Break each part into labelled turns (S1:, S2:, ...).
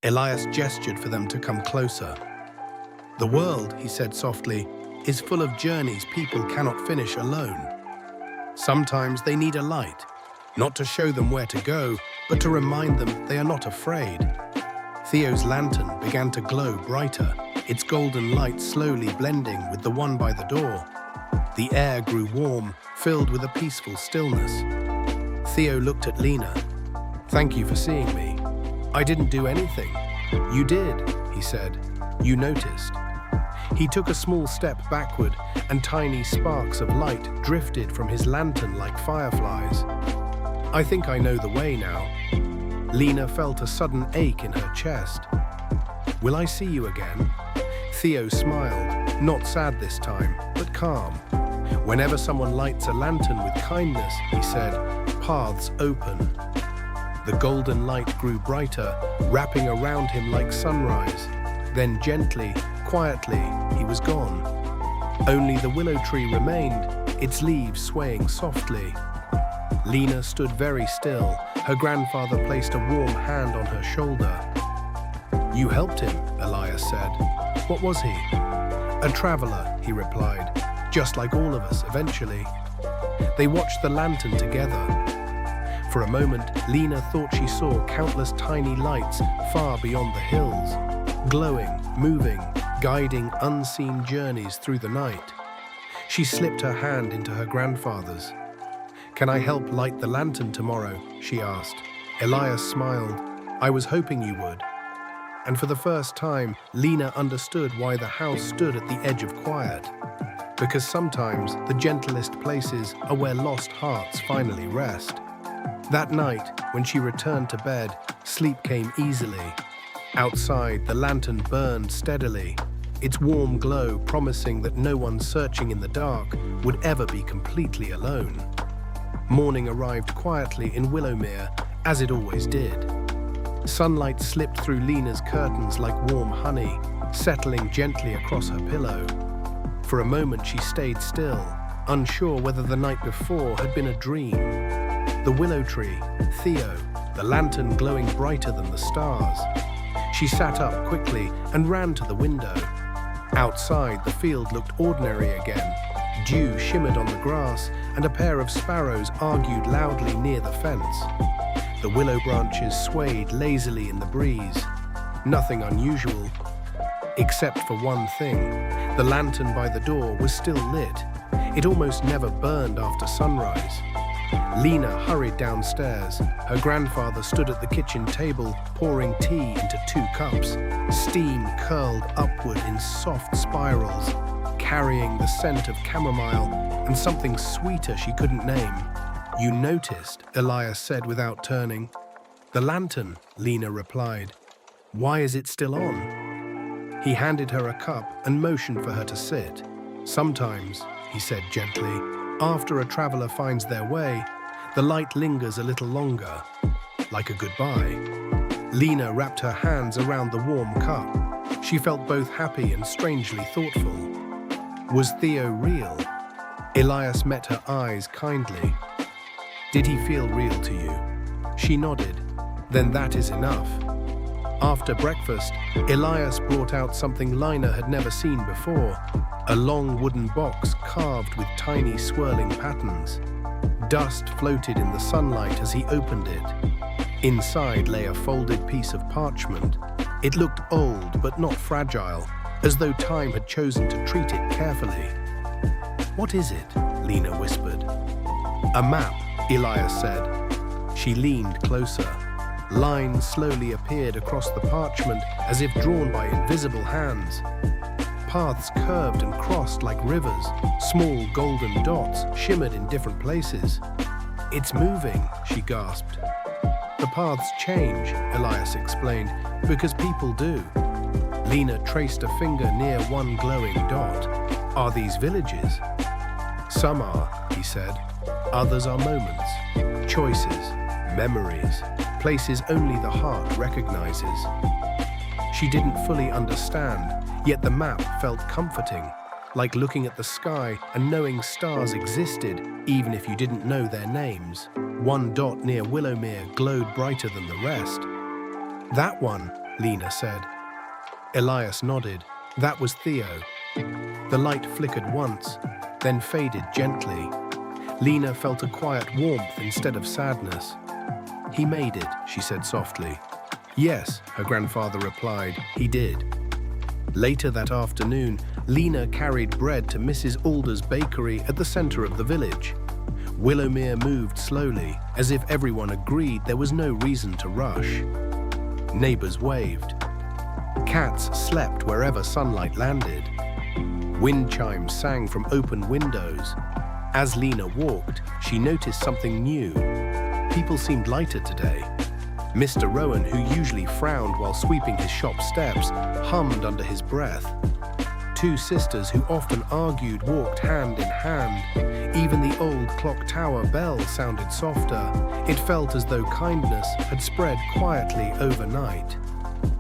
S1: Elias gestured for them to come closer. "The world," he said softly, "is full of journeys people cannot finish alone. Sometimes they need a light, not to show them where to go, but to remind them they are not afraid." Theo's lantern began to glow brighter, its golden light slowly blending with the one by the door. The air grew warm, filled with a peaceful stillness. Theo looked at Lena. "Thank you for seeing me. I didn't do anything." "You did," he said. "You noticed." He took a small step backward, and tiny sparks of light drifted from his lantern like fireflies. "I think I know the way now." Lena felt a sudden ache in her chest. "Will I see you again?" Theo smiled, not sad this time, but calm. "Whenever someone lights a lantern with kindness," he said, "paths open." The golden light grew brighter, wrapping around him like sunrise. Then gently, quietly, he was gone. Only the willow tree remained, its leaves swaying softly. Lena stood very still. Her grandfather placed a warm hand on her shoulder. "You helped him," Elias said. "What was he?" "A traveler," he replied. "Just like all of us, eventually." They watched the lantern together. For a moment, Lena thought she saw countless tiny lights far beyond the hills, glowing, moving, guiding unseen journeys through the night. She slipped her hand into her grandfather's. "Can I help light the lantern tomorrow?" she asked. Elias smiled. "I was hoping you would." And for the first time, Lena understood why the house stood at the edge of quiet. Because sometimes the gentlest places are where lost hearts finally rest. That night, when she returned to bed, sleep came easily. Outside, the lantern burned steadily, its warm glow promising that no one searching in the dark would ever be completely alone. Morning arrived quietly in Willowmere, as it always did. Sunlight slipped through Lena's curtains like warm honey, settling gently across her pillow. For a moment she stayed still, unsure whether the night before had been a dream. The willow tree, Theo, the lantern glowing brighter than the stars. She sat up quickly and ran to the window. Outside, the field looked ordinary again. Dew shimmered on the grass, and a pair of sparrows argued loudly near the fence. The willow branches swayed lazily in the breeze. Nothing unusual, except for one thing. The lantern by the door was still lit. It almost never burned after sunrise. Lena hurried downstairs. Her grandfather stood at the kitchen table, pouring tea into 2 cups. Steam curled upward in soft spirals, carrying the scent of chamomile and something sweeter she couldn't name. "You noticed," Elias said without turning. "The lantern," Lena replied. "Why is it still on?" He handed her a cup and motioned for her to sit. "Sometimes," he said gently, "after a traveler finds their way, the light lingers a little longer, like a goodbye." Lena wrapped her hands around the warm cup. She felt both happy and strangely thoughtful. Was Theo real? Elias met her eyes kindly. "Did he feel real to you?" She nodded. "Then that is enough." After breakfast, Elias brought out something Lena had never seen before, a long wooden box carved with tiny swirling patterns. Dust floated in the sunlight as he opened it. Inside lay a folded piece of parchment. It looked old but not fragile, as though time had chosen to treat it carefully. "What is it?" Lena whispered. "A map," Elias said. She leaned closer. Lines slowly appeared across the parchment as if drawn by invisible hands. Paths curved and crossed like rivers. Small golden dots shimmered in different places. "It's moving," she gasped. "The paths change," Elias explained, "because people do." Lena traced a finger near one glowing dot. "Are these villages?" "Some are," he said. "Others are moments, choices, memories, places only the heart recognizes." She didn't fully understand, yet the map felt comforting, like looking at the sky and knowing stars existed even if you didn't know their names. One dot near Willowmere glowed brighter than the rest. "That one," Lena said. Elias nodded. That was Theo. The light flickered once, then faded gently. Lena felt a quiet warmth instead of sadness. He made it, she said softly. Yes, her grandfather replied, he did. Later that afternoon, Lena carried bread to Mrs. Alder's bakery at the center of the village. Willowmere moved slowly, as if everyone agreed there was no reason to rush. Neighbors waved. Cats slept wherever sunlight landed. Wind chimes sang from open windows. As Lena walked, she noticed something new. People seemed lighter today. Mr. Rowan, who usually frowned while sweeping his shop steps, hummed under his breath. Two sisters who often argued walked hand in hand. Even the old clock tower bell sounded softer. It felt as though kindness had spread quietly overnight.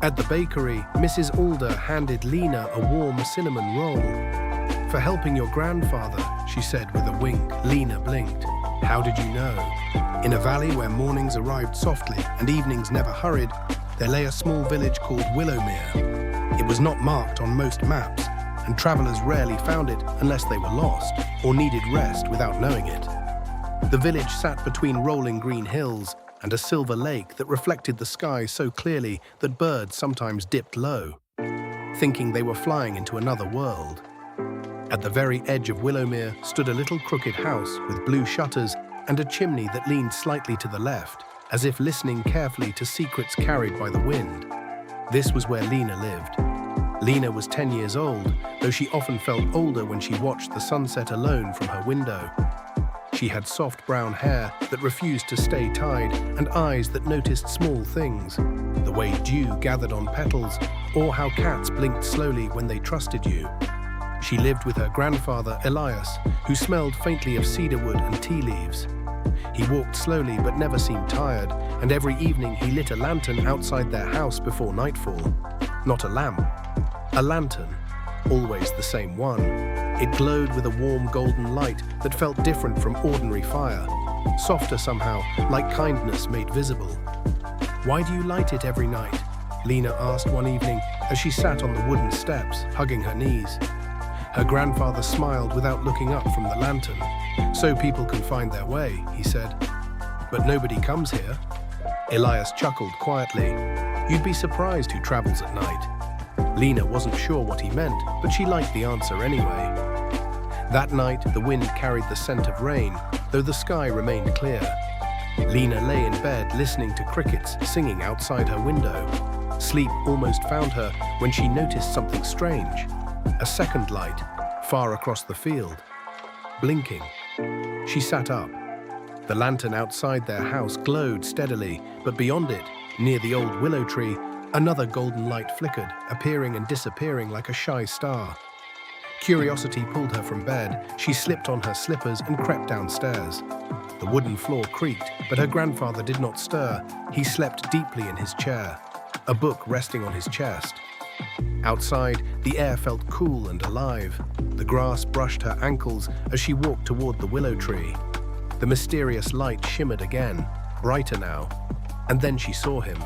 S1: At the bakery, Mrs. Alder handed Lena a warm cinnamon roll. For helping your grandfather, she said with a wink. Lena blinked. How did you know? In a valley where mornings arrived softly and evenings never hurried, there lay a small village called Willowmere. It was not marked on most maps, and travelers rarely found it unless they were lost or needed rest without knowing it. The village sat between rolling green hills and a silver lake that reflected the sky so clearly that birds sometimes dipped low, thinking they were flying into another world. At the very edge of Willowmere stood a little crooked house with blue shutters and a chimney that leaned slightly to the left, as if listening carefully to secrets carried by the wind. This was where Lena lived. Lena was 10 years old, though she often felt older when she watched the sunset alone from her window. She had soft brown hair that refused to stay tied and eyes that noticed small things, the way dew gathered on petals or how cats blinked slowly when they trusted you. She lived with her grandfather, Elias, who smelled faintly of cedarwood and tea leaves. He walked slowly but never seemed tired, and every evening he lit a lantern outside their house before nightfall. Not a lamp, a lantern, always the same one. It glowed with a warm golden light that felt different from ordinary fire, softer somehow, like kindness made visible. Why do you light it every night? Lena asked one evening as she sat on the wooden steps, hugging her knees. Her grandfather smiled without looking up from the lantern. So people can find their way, he said. But nobody comes here. Elias chuckled quietly. You'd be surprised who travels at night. Lena wasn't sure what he meant, but she liked the answer anyway. That night, the wind carried the scent of rain, though the sky remained clear. Lena lay in bed listening to crickets singing outside her window. Sleep almost found her when she noticed something strange. A second light, far across the field. Blinking. She sat up. The lantern outside their house glowed steadily, but beyond it, near the old willow tree, another golden light flickered, appearing and disappearing like a shy star. Curiosity pulled her from bed. She slipped on her slippers and crept downstairs. The wooden floor creaked, but her grandfather did not stir. He slept deeply in his chair, a book resting on his chest. Outside, the air felt cool and alive. The grass brushed her ankles as she walked toward the willow tree. The mysterious light shimmered again, brighter now, and then she saw him.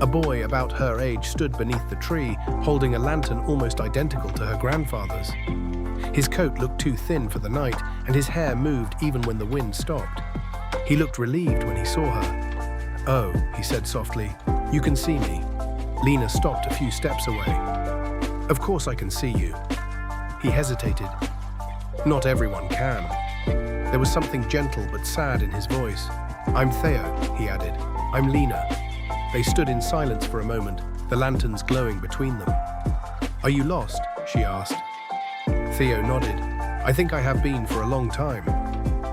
S1: A boy about her age stood beneath the tree, holding a lantern almost identical to her grandfather's. His coat looked too thin for the night, and his hair moved even when the wind stopped. He looked relieved when he saw her. "Oh," he said softly, "you can see me." Lena stopped a few steps away. "Of course I can see you." He hesitated. "Not everyone can." There was something gentle but sad in his voice. "I'm Theo," he added. "I'm Lena." They stood in silence for a moment, the lanterns glowing between them. "Are you lost?" she asked. Theo nodded. "I think I have been for a long time."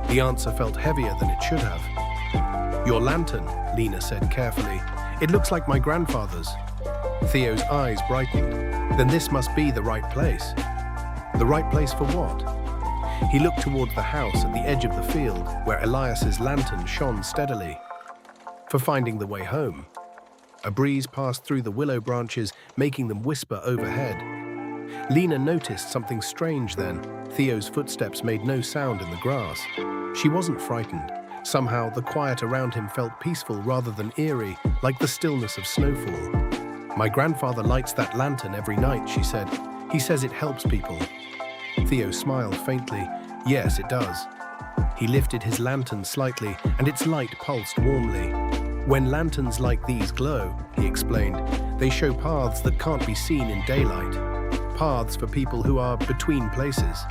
S1: The answer felt heavier than it should have. "Your lantern," Lena said carefully. "It looks like my grandfather's." Theo's eyes brightened. "Then this must be the right place." "The right place for what?" He looked toward the house at the edge of the field, where Elias's lantern shone steadily. "For finding the way home." A breeze passed through the willow branches, making them whisper overhead. Lena noticed something strange then. Theo's footsteps made no sound in the grass. She wasn't frightened. Somehow, the quiet around him felt peaceful rather than eerie, like the stillness of snowfall. My grandfather lights that lantern every night, she said. He says it helps people. Theo smiled faintly. Yes, it does. He lifted his lantern slightly, and its light pulsed warmly. When lanterns like these glow, he explained, they show paths that can't be seen in daylight. Paths for people who are between places.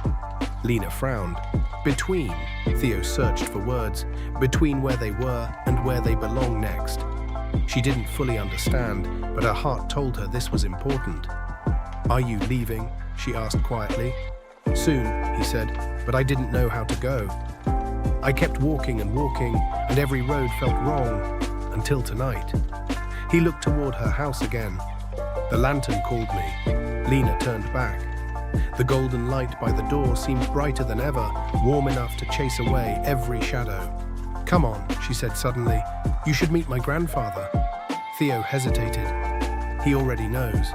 S1: Lena frowned. Between, Theo searched for words, between where they were and where they belong next. She didn't fully understand, but her heart told her this was important. Are you leaving? She asked quietly. Soon, he said, but I didn't know how to go. I kept walking and walking, and every road felt wrong, until tonight. He looked toward her house again. The lantern called me. Lena turned back. The golden light by the door seemed brighter than ever, warm enough to chase away every shadow. Come on, she said suddenly. You should meet my grandfather. Theo hesitated. He already knows.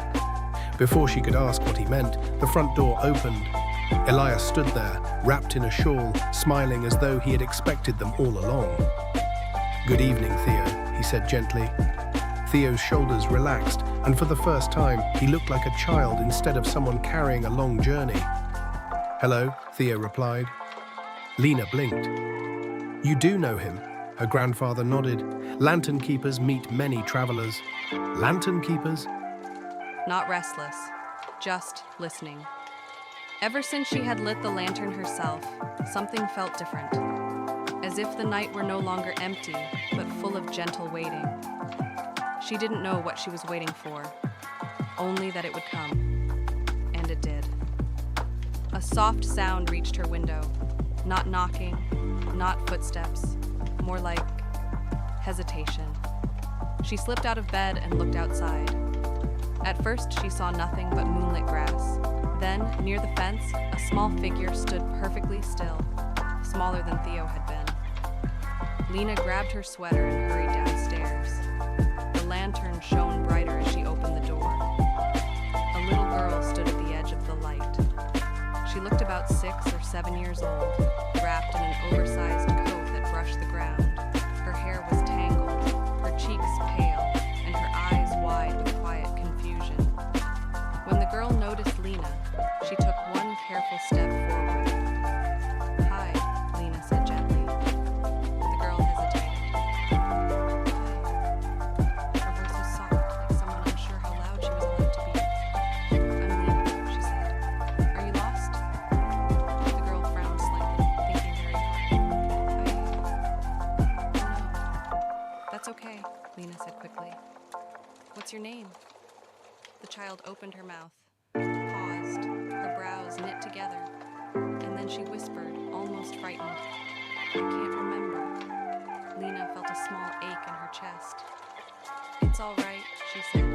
S1: Before she could ask what he meant, the front door opened. Elias stood there, wrapped in a shawl, smiling as though he had expected them all along. Good evening, Theo, he said gently. Theo's shoulders relaxed, and for the first time, he looked like a child instead of someone carrying a long journey. Hello, Theo replied. Lena blinked. You do know him? Her grandfather nodded. Lantern keepers meet many travelers. Lantern keepers?
S2: Not restless, just listening. Ever since she had lit the lantern herself, something felt different. As if the night were no longer empty, but full of gentle waiting. She didn't know what she was waiting for, only that it would come. And it did. A soft sound reached her window. Not knocking, not footsteps, more like hesitation. She slipped out of bed and looked outside. At first, she saw nothing but moonlit grass. Then, near the fence, a small figure stood perfectly still, smaller than Theo had been. Lena grabbed her sweater and hurried downstairs. The lantern shone brighter as she opened the door. A little girl stood at the edge of the light. She looked about 6 or 7 years old, wrapped in an oversized coat that brushed the ground. Her hair was tangled, her cheeks pale, and her eyes wide with quiet confusion. When the girl noticed Lena, she took one careful step forward. Hi, Lena said gently. The girl hesitated. Hi. Her voice was soft, like someone unsure how loud she was allowed to be. I'm Lena, she said. Are you lost? The girl frowned slightly, thinking very hard. No. That's okay, Lena said quickly. What's your name? The child opened her mouth, paused, her brows knit together, and then she whispered, almost frightened, I can't remember. Lena felt a small ache in her chest. It's all right, she said.